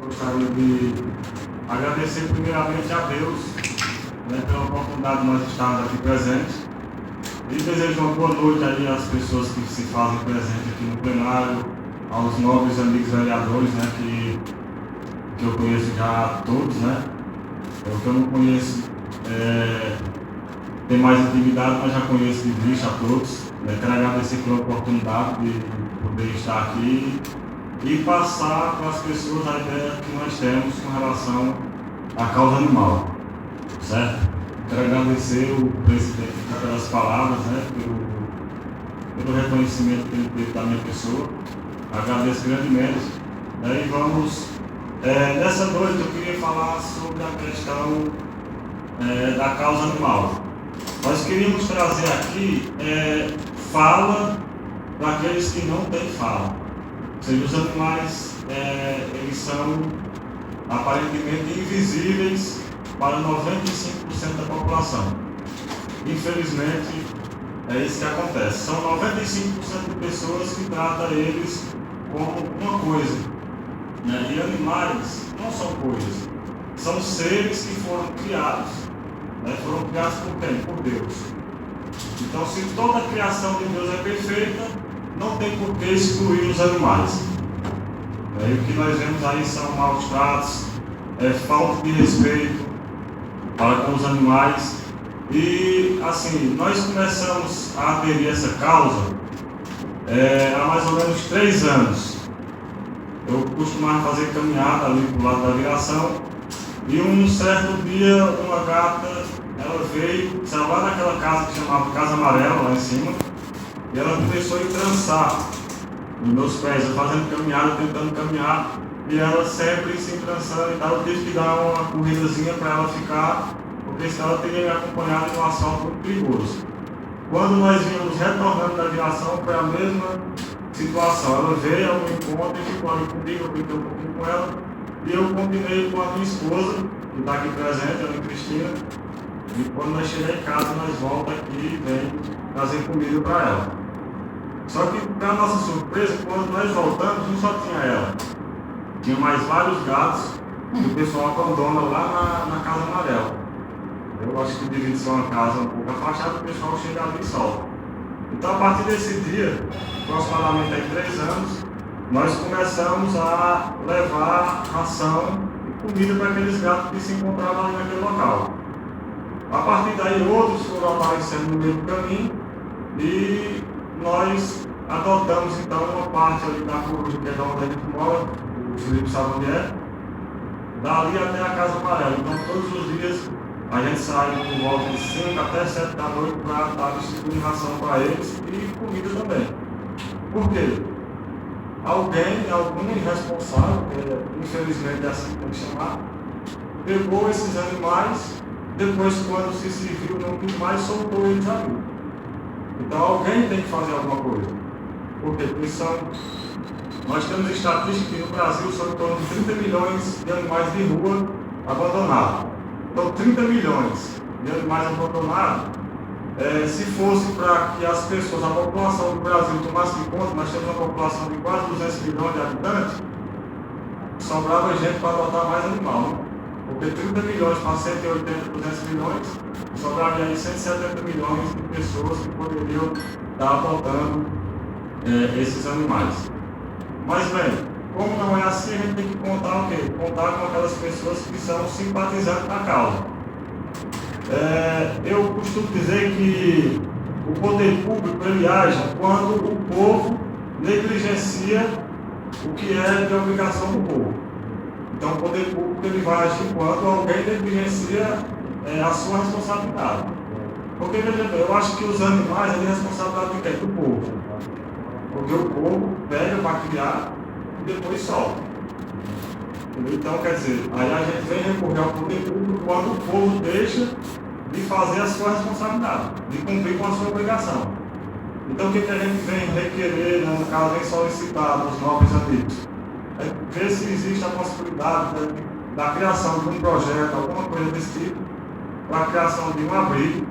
Gostaria de agradecer primeiramente a Deus, né, pela oportunidade de nós estarmos aqui presentes. E desejo uma boa noite aí às pessoas que se fazem presentes aqui no plenário, aos nobres amigos vereadores, né, que eu conheço já todos, né. O que eu não conheço tem mais intimidade, mas já conheço de vista a todos. Quero agradecer pela oportunidade de poder estar aqui e passar para as pessoas a ideia que nós temos com relação à causa animal, certo? Quero agradecer o presidente pelas palavras, né, pelo reconhecimento que ele teve da minha pessoa. Agradeço grandemente. E vamos, nessa noite eu queria falar sobre a questão da causa animal. Nós queríamos trazer aqui fala para aqueles que não têm fala. Ou seja, os animais, eles são aparentemente invisíveis para 95% da população. Infelizmente, é isso que acontece. São 95% de pessoas que tratam eles como uma coisa. Né? E animais não são coisas. São seres que foram criados. Foram criados por quem? Por Deus. Então, se toda a criação de Deus é perfeita, não tem por que excluir os animais. E o que nós vemos aí são maus tratos, falta de respeito para com os animais. E assim, nós começamos a aderir a essa causa há mais ou menos 3 anos. Eu costumava fazer caminhada ali para o lado da viração. E um certo dia, uma gata, ela veio, saiu lá naquela casa que chamava Casa Amarela, lá em cima, e ela começou a entrançar nos meus pés, eu fazendo caminhada, tentando caminhar, e ela sempre se entrançando e tal. Eu tive que dar uma corridazinha para ela ficar, porque senão ela teria me acompanhado em um assalto muito perigoso. Quando nós vínhamos retornando da viração, foi a mesma situação. Ela veio ao meu encontro e ficou ali comigo, eu brinquei um pouquinho com ela. E eu combinei com a minha esposa, que está aqui presente, a Ana Cristina, e quando nós chegar em casa, nós voltamos aqui e vem trazer comida para ela. Só que, para nossa surpresa, quando nós voltamos, não só tinha ela, tinha mais vários gatos que o pessoal abandona lá na Casa Amarela. Eu acho que devido ser uma casa um pouco afastada, o pessoal chega ali e solta. Então, a partir desse dia, aproximadamente há 3 anos, nós começamos a levar ração e comida para aqueles gatos que se encontravam ali naquele local. A partir daí, outros foram aparecendo no meio do caminho e nós adotamos então uma parte ali da Coruja, que é da onde a gente mora, o Felipe sabe onde é, dali até a Casa Amarela. Então, todos os dias a gente sai por volta de 5 até 7 da noite para estar distribuindo ração para eles e comida também. Por quê? Algum irresponsável, infelizmente é assim que tem que chamar, pegou esses animais, depois quando se serviu não quis mais, soltou eles ali. Então alguém tem que fazer alguma coisa. Por quê? Porque nós temos estatísticas que no Brasil são em torno de 30 milhões de animais de rua abandonados. Então 30 milhões de animais abandonados, se fosse para que as pessoas, a população do Brasil tomasse de conta, nós temos uma população de quase 200 milhões de habitantes, sobrava gente para adotar mais animal, né? Porque 30 milhões para 180, 200 milhões, sobraria aí 170 milhões de pessoas que poderiam estar adotando esses animais. Mas bem, como não é assim, a gente tem que contar o quê? Contar com aquelas pessoas que são simpatizantes da causa. Eu costumo dizer que o poder público ele age quando o povo negligencia o que é de obrigação do povo. Então o poder público ele vai agir quando alguém negligencia a sua responsabilidade. Porque, veja bem, eu acho que os animais é responsabilidade de quem? Do povo. Porque o povo pega para criar e depois solta. Então, quer dizer, aí a gente vem recorrer ao poder público quando o povo deixa de fazer a sua responsabilidade, de cumprir com a sua obrigação. Então, o que a gente vem requerer, no caso, vem solicitar dos nobres amigos? É ver se existe a possibilidade da criação de um projeto, alguma coisa desse tipo, para a criação de um abrigo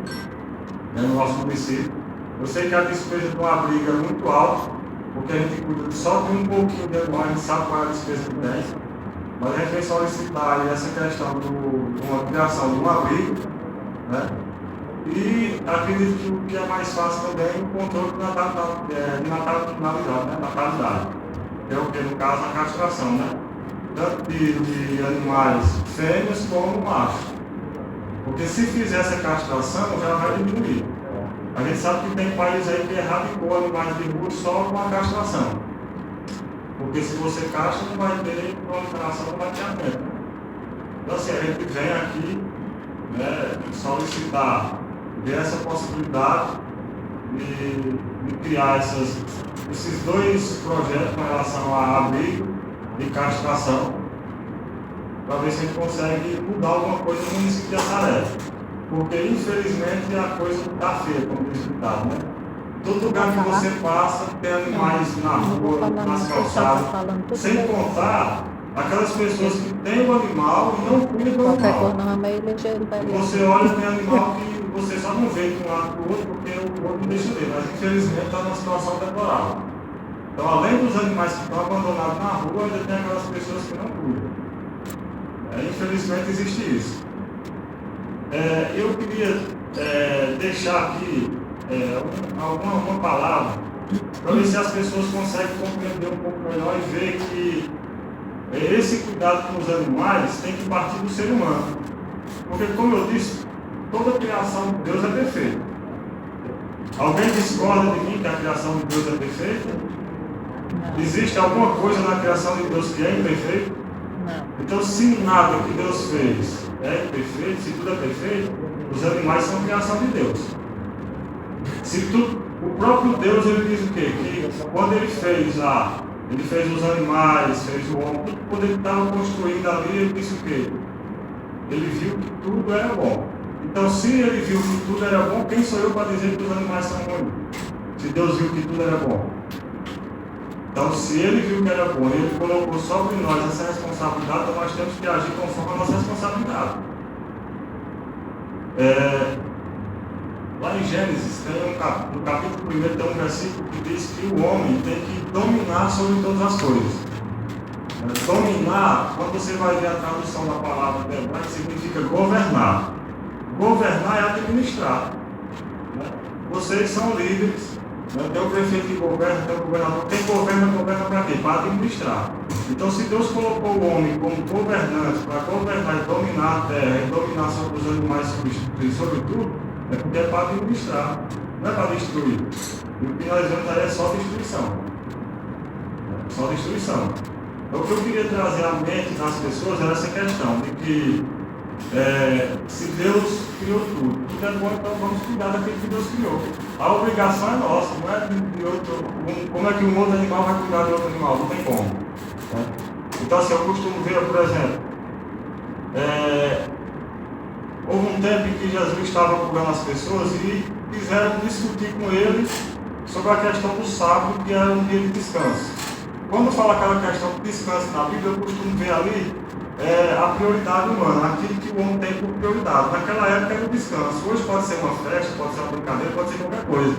no nosso município. Eu sei que a despesa de um abrigo é muito alta, porque a gente cuida só de um pouquinho de animal, a gente sabe qual é a despesa que tem. Mas a gente vem solicitar aí essa questão de uma criação de um abrigo, né? E acredito que o que é mais fácil também é o controle de natalidade, né? Natalidade. Que é o que, no caso, a castração, né? Tanto de animais fêmeas como machos. Porque se fizer essa castração, já vai diminuir. A gente sabe que tem países aí que erradicou animais de rua só com a castração. Porque se você castra, não vai ter proliferação, não vai ter aumento. Então, assim, a gente vem aqui, né, solicitar, ver essa possibilidade de criar esses dois projetos com relação a abrigo e castração, para ver se a gente consegue mudar alguma coisa no município de Assaré. Porque, infelizmente, a coisa está feia, como diz o ditado, né? Todo lugar que você passa tem animais na rua, nas calçadas, sem contar aquelas pessoas que têm o animal e não cuidam do animal. Você olha, tem animal que você só não vê de um lado para o outro porque o outro não deixa ver, mas infelizmente está numa situação deplorável. Então, além dos animais que estão abandonados na rua, ainda tem aquelas pessoas que não cuidam. Infelizmente existe isso. Eu queria deixar aqui alguma palavra para ver se as pessoas conseguem compreender um pouco melhor e ver que esse cuidado com os animais tem que partir do ser humano. Porque, como eu disse, toda a criação de Deus é perfeita. Alguém discorda de mim que a criação de Deus é perfeita? Não. Existe alguma coisa na criação de Deus que é imperfeita? Não. Então, se nada que Deus fez é imperfeito, se tudo é perfeito, os animais são criação de Deus. O próprio Deus, ele diz o quê? Que quando ele fez os animais, fez o homem, tudo quando ele estava construindo ali, ele disse o quê? Ele viu que tudo era bom. Então, se ele viu que tudo era bom, quem sou eu para dizer que os animais são ruins? Se Deus viu que tudo era bom. Então, se ele viu que era bom e ele colocou sobre nós essa responsabilidade, então nós temos que agir conforme a nossa responsabilidade. Lá em Gênesis, no capítulo 1, tem um versículo que diz que o homem tem que dominar sobre todas as coisas. Dominar, quando você vai ver a tradução da palavra de hebraico, significa governar. Governar é administrar. Vocês são líderes. Tem o prefeito que governa, tem o governador. Quem governa para quê? Para administrar. Então, se Deus colocou o homem como governante para governar e dominar a terra, e dominar sobre os animais, sobre tudo, é porque é para administrar, não é para destruir. E o que nós vemos aí é só destruição. Só destruição. Então, o que eu queria trazer à mente das pessoas era essa questão de que se Deus criou tudo é bom, então vamos cuidar daquilo que Deus criou. A obrigação é nossa, não é de outro. Como é que um outro animal vai cuidar de outro animal? Não tem como. Né? Então, assim, eu costumo ver, por exemplo, houve um tempo em que Jesus estava curando as pessoas e quiseram discutir com ele sobre a questão do sábado, que era um dia de descanso. Quando fala aquela questão de descanso na Bíblia, eu costumo ver ali a prioridade humana, aquilo que o homem tem por prioridade. Naquela época era o descanso. Hoje pode ser uma festa, pode ser uma brincadeira, pode ser qualquer coisa.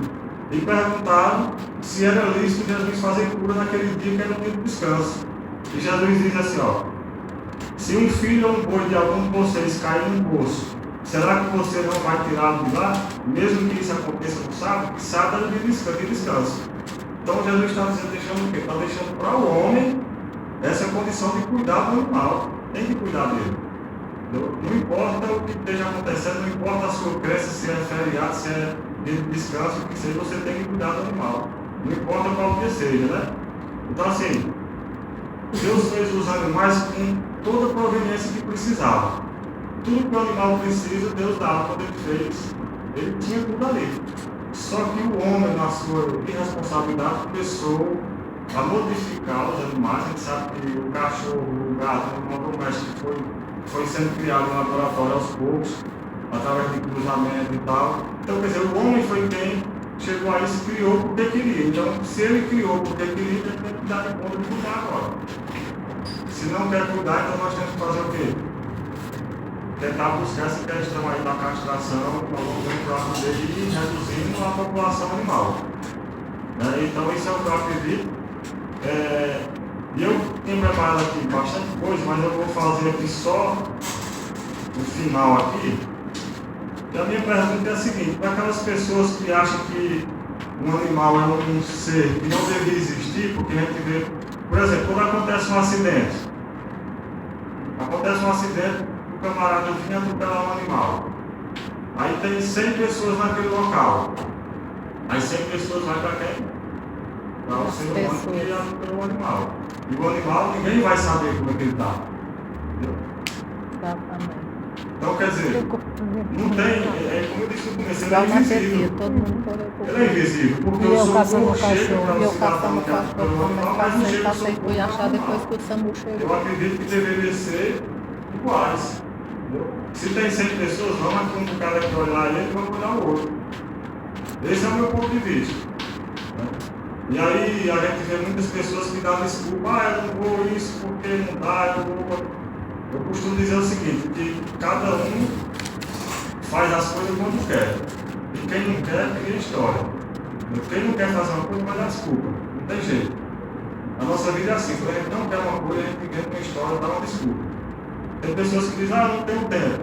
E perguntaram se era lícito Jesus fazer cura naquele dia que era o dia de descanso. E Jesus diz assim, se um filho ou um boi de algum de vocês cair num poço, será que você não vai tirá-lo de lá? Mesmo que isso aconteça no sábado, que sábado é o dia de descanso. Então Jesus está deixando o quê? Está deixando para o homem essa condição de cuidar do animal. Tem que cuidar dele. Não importa o que esteja acontecendo, não importa a sua crença, se é feriado, se é dia de descanso, o que seja, você tem que cuidar do animal. Não importa qual dia seja, né? Então, assim, Deus fez os animais com toda a proveniência que precisava. Tudo que o animal precisa, Deus dava quando ele fez. Ele tinha tudo ali. Só que o homem, na sua irresponsabilidade, começou a modificar os animais. A gente sabe que o cachorro, o gato, o animal doméstico foi sendo criado no laboratório aos poucos, através de cruzamento e tal. Então, quer dizer, o homem foi quem chegou a isso e criou porque queria. Então, se ele criou porque queria, ele tem que dar conta de cuidar agora. Se não quer cuidar, então nós temos que fazer o quê? Tentar buscar essa questão aí da castração, nós vamos ver para poder ir reduzindo a população animal. Então, isso é o que eu acredito. E eu tenho preparado aqui bastante coisa, mas eu vou fazer aqui só o final aqui. E a minha pergunta é a seguinte: para aquelas pessoas que acham que um animal é um ser que não deveria existir, porque a gente vê, por exemplo, quando acontece um acidente, o camarada vinha atropelar um animal. Aí tem 100 pessoas naquele local. Aí 100 pessoas vai para quem? Para o ser humano que atropelou o animal. E o animal, ninguém vai saber como é que ele está. Entendeu? Então, quer dizer, não tem, como eu disse no começo, ele é invisível. Ele é invisível, porque o socorro chega para você tratar um cachorro, mas não chega o socorro para o animal. Eu acredito que deveria ser iguais. Entendeu? Se tem 100 pessoas, vamos aqui um cara que olhar ele e vamos olhar o outro. Esse é o meu ponto de vista. Né? E aí a gente vê muitas pessoas que dão desculpa, eu não vou isso porque não dá, eu vou. Eu costumo dizer o seguinte, que cada um faz as coisas quando quer. E quem não quer, cria história. Quem não quer fazer uma coisa, vai dar desculpa. Não tem jeito. A nossa vida é assim, quando a gente não quer uma coisa, a gente inventa uma história, dá uma desculpa. Tem pessoas que dizem, não tenho tempo.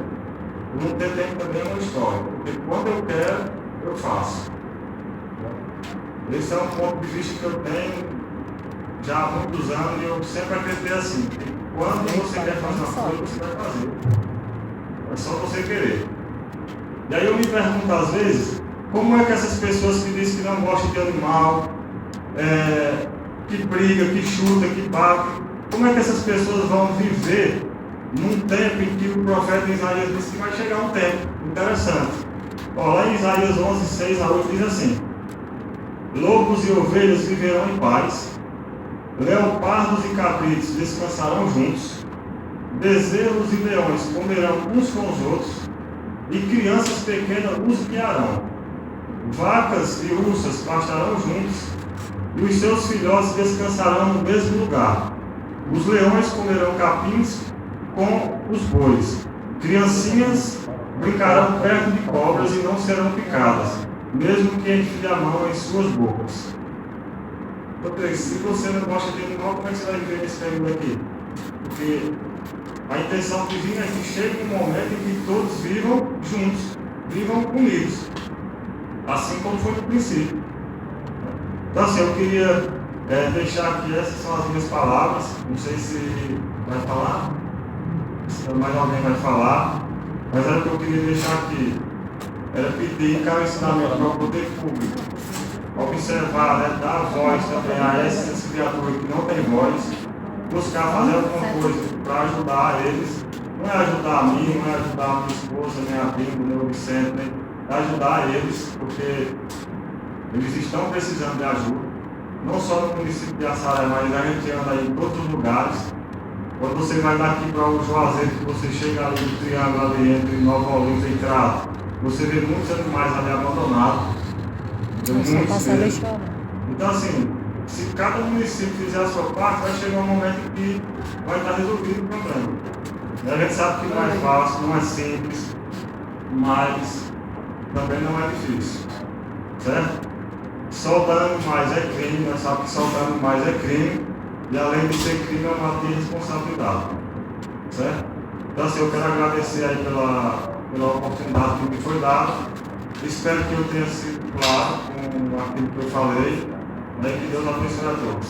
Não ter tempo também é uma história. Porque quando eu quero, eu faço. Esse é um ponto de vista que eu tenho já há muitos anos e eu sempre acreditei assim. Quando você quer fazer uma coisa, você vai fazer. É só você querer. E aí eu me pergunto às vezes, como é que essas pessoas que dizem que não gostam de animal, que briga, que chuta, que bate, como é que essas pessoas vão viver num tempo em que o profeta Isaías disse que vai chegar um tempo interessante? Ó, lá em Isaías 11, 6 a 8 diz assim: lobos e ovelhas viverão em paz, leopardos e cabritos descansarão juntos, bezerros e leões comerão uns com os outros, e crianças pequenas os guiarão. Vacas e ursas pastarão juntos, e os seus filhotes descansarão no mesmo lugar. Os leões comerão capins com os bois. Criancinhas brincarão perto de cobras e não serão picadas, mesmo que enfie a mão em suas bocas. Se você não gosta de animal, como é que você vai viver nesse período aqui? Porque a intenção divina é que chegue um momento em que todos vivam juntos, vivam unidos, assim como foi no princípio. Então assim, eu queria deixar aqui, essas são as minhas palavras, não sei se vai falar, se mais alguém vai falar, mas era o que eu queria deixar aqui, era pedir encarecidamente para o poder público observar, né, dar voz também a essas criaturas que não têm voz, buscar fazer alguma coisa para ajudar eles. Não é ajudar a mim, não é ajudar a minha esposa, nem a Bingo, nem o Vicente, né? É ajudar eles, porque eles estão precisando de ajuda, não só no município de Assaré, mas a gente anda aí em todos os lugares. Quando você vai daqui para o Juazeiro, que você chega ali no triângulo ali entre Nova Olinda e Crato, você vê muitos animais ali abandonados. Então assim, se cada município fizer a sua parte, vai chegar um momento que vai estar resolvido o problema. E a gente sabe que não é fácil, não é simples, mas também não é difícil. Certo? Soltar animais é crime, nós sabemos que soltar animais é crime, e além de ser crime é uma responsabilidade. Certo? Então assim, eu quero agradecer aí pela oportunidade que me foi dada. Espero que eu tenha sido claro com aquilo que eu falei, né? Que Deus abençoe a todos.